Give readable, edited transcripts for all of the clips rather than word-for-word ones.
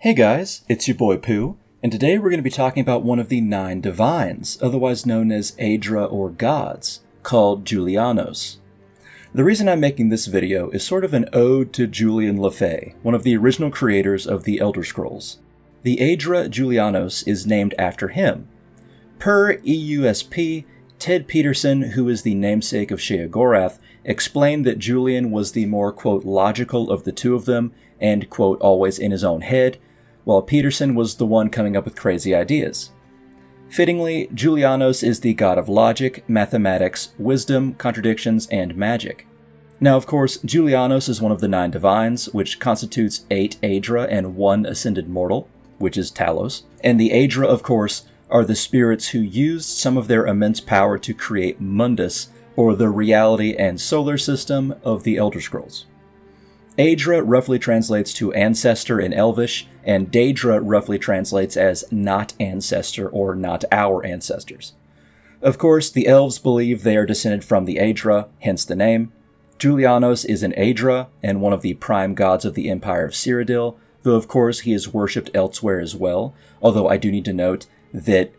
Hey guys, it's your boy Pooh, and today we're going to be talking about one of the 9 divines, otherwise known as Aedra or gods, called Julianos. The reason I'm making this video is sort of an ode to Julian Lefay, one of the original creators of the Elder Scrolls. The Aedra Julianos is named after him. Per EUSP, Ted Peterson, who is the namesake of Sheogorath, explained that Julian was the more, quote, logical of the two of them, and, quote, always in his own head, while Peterson was the one coming up with crazy ideas. Fittingly, Julianos is the god of logic, mathematics, wisdom, contradictions, and magic. Now, of course, Julianos is one of the 9 divines, which constitutes 8 Aedra and 1 ascended mortal, which is Talos. And the Aedra, of course, are the spirits who used some of their immense power to create Mundus, or the reality and solar system of the Elder Scrolls. Aedra roughly translates to ancestor in Elvish, and Daedra roughly translates as not ancestor or not our ancestors. Of course, the elves believe they are descended from the Aedra, hence the name. Julianos is an Aedra and one of the prime gods of the Empire of Cyrodiil, though of course he is worshipped elsewhere as well, although I do need to note that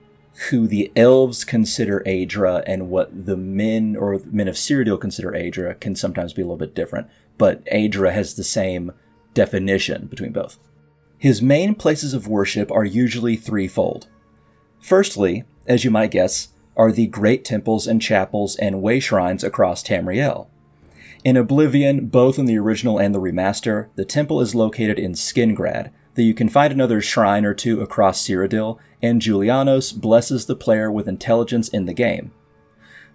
who the elves consider Aedra and what the men of Cyrodiil consider Aedra can sometimes be a little bit different, but Aedra has the same definition between both. His main places of worship are usually threefold. Firstly, as you might guess, are the great temples and chapels and way shrines across Tamriel. In Oblivion, both in the original and the remaster, the temple is located in Skingrad, though you can find another shrine or two across Cyrodiil, and Julianos blesses the player with intelligence in the game.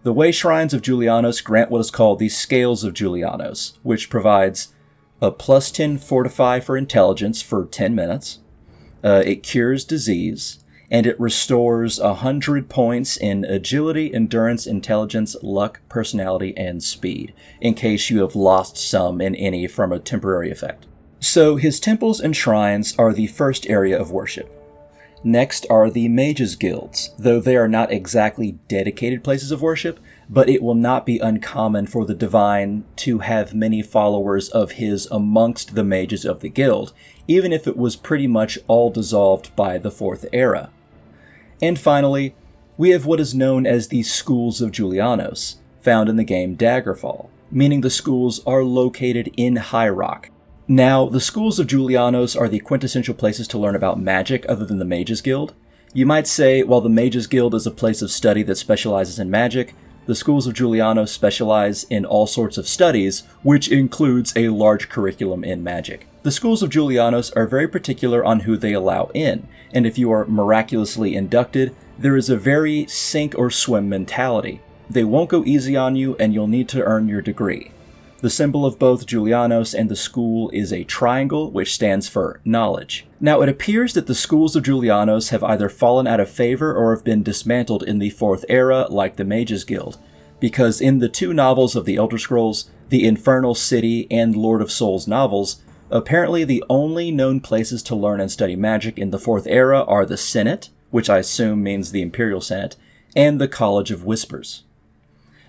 The way shrines of Julianos grant what is called the Scales of Julianos, which provides a plus 10 fortify for intelligence for 10 minutes, it cures disease, and it restores 100 points in agility, endurance, intelligence, luck, personality, and speed, in case you have lost some in any from a temporary effect. So his temples and shrines are the first area of worship. Next are the Mages Guilds, though they are not exactly dedicated places of worship, but it will not be uncommon for the divine to have many followers of his amongst the mages of the guild, even if it was pretty much all dissolved by the 4th era. And finally, we have what is known as the Schools of Julianos, found in the game Daggerfall, meaning the schools are located in High Rock. Now, the Schools of Julianos are the quintessential places to learn about magic other than the Mages Guild. You might say, while the Mages Guild is a place of study that specializes in magic, the Schools of Julianos specialize in all sorts of studies, which includes a large curriculum in magic. The Schools of Julianos are very particular on who they allow in, and if you are miraculously inducted, there is a very sink or swim mentality. They won't go easy on you, and you'll need to earn your degree. The symbol of both Julianos and the school is a triangle, which stands for knowledge. Now, it appears that the Schools of Julianos have either fallen out of favor or have been dismantled in the 4th era, like the Mages Guild, because in the 2 novels of the Elder Scrolls, the Infernal City and Lord of Souls novels, apparently the only known places to learn and study magic in the 4th era are the Senate, which I assume means the Imperial Senate, and the College of Whispers.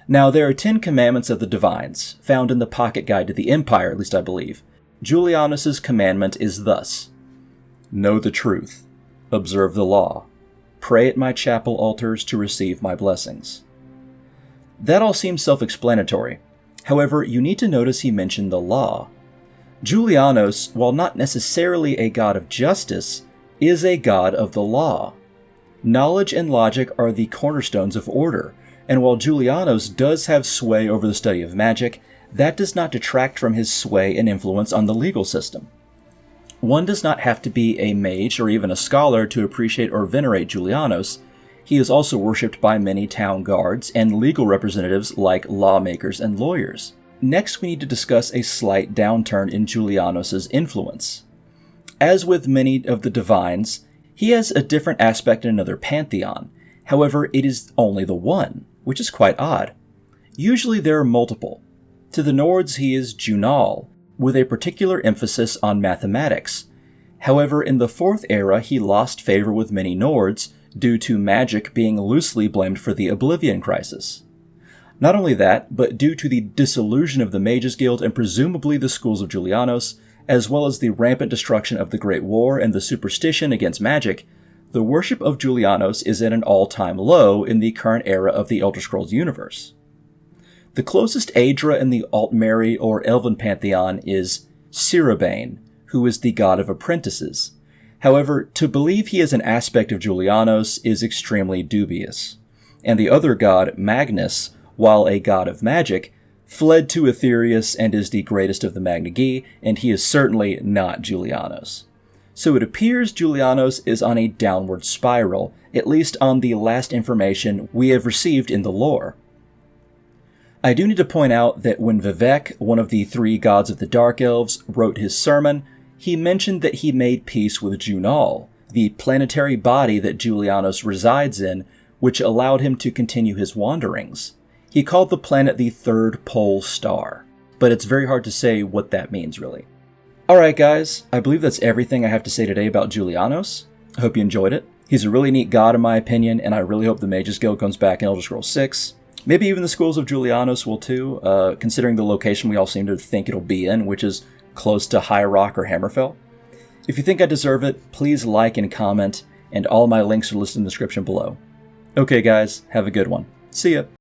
Now, there are 10 commandments of the divines, found in the Pocket Guide to the Empire, at least I believe. Julianos' commandment is thus: know the truth, observe the law, pray at my chapel altars to receive my blessings. That all seems self-explanatory. However, you need to notice he mentioned the law. Julianos, while not necessarily a god of justice, is a god of the law. Knowledge and logic are the cornerstones of order, and while Julianos does have sway over the study of magic, that does not detract from his sway and influence on the legal system. One does not have to be a mage or even a scholar to appreciate or venerate Julianos. He is also worshipped by many town guards and legal representatives like lawmakers and lawyers. Next, we need to discuss a slight downturn in Julianos' influence. As with many of the divines, he has a different aspect in another pantheon. However, it is only the one, which is quite odd. Usually there are multiple. To the Nords he is Junal, with a particular emphasis on mathematics. However, in the 4th era he lost favor with many Nords, due to magic being loosely blamed for the Oblivion Crisis. Not only that, but due to the dissolution of the Mages Guild and presumably the Schools of Julianos, as well as the rampant destruction of the Great War and the superstition against magic, the worship of Julianos is at an all-time low in the current era of the Elder Scrolls universe. The closest Aedra in the Altmeri or Elven pantheon is Ciribane, who is the god of apprentices. However, to believe he is an aspect of Julianos is extremely dubious. And the other god, Magnus, while a god of magic, fled to Aetherius and is the greatest of the Magna-Gi, and he is certainly not Julianos. So it appears Julianos is on a downward spiral, at least on the last information we have received in the lore. I do need to point out that when Vivek, one of the 3 gods of the Dark Elves, wrote his sermon, he mentioned that he made peace with Junal, the planetary body that Julianos resides in, which allowed him to continue his wanderings. He called the planet the third pole star, but it's very hard to say what that means, really. Alright guys, I believe that's everything I have to say today about Julianos. I hope you enjoyed it. He's a really neat god in my opinion, and I really hope the Mages Guild comes back in Elder Scrolls 6. Maybe even the Schools of Julianos will too, considering the location we all seem to think it'll be in, which is close to High Rock or Hammerfell. If you think I deserve it, please like and comment, and all my links are listed in the description below. Okay guys, have a good one. See ya!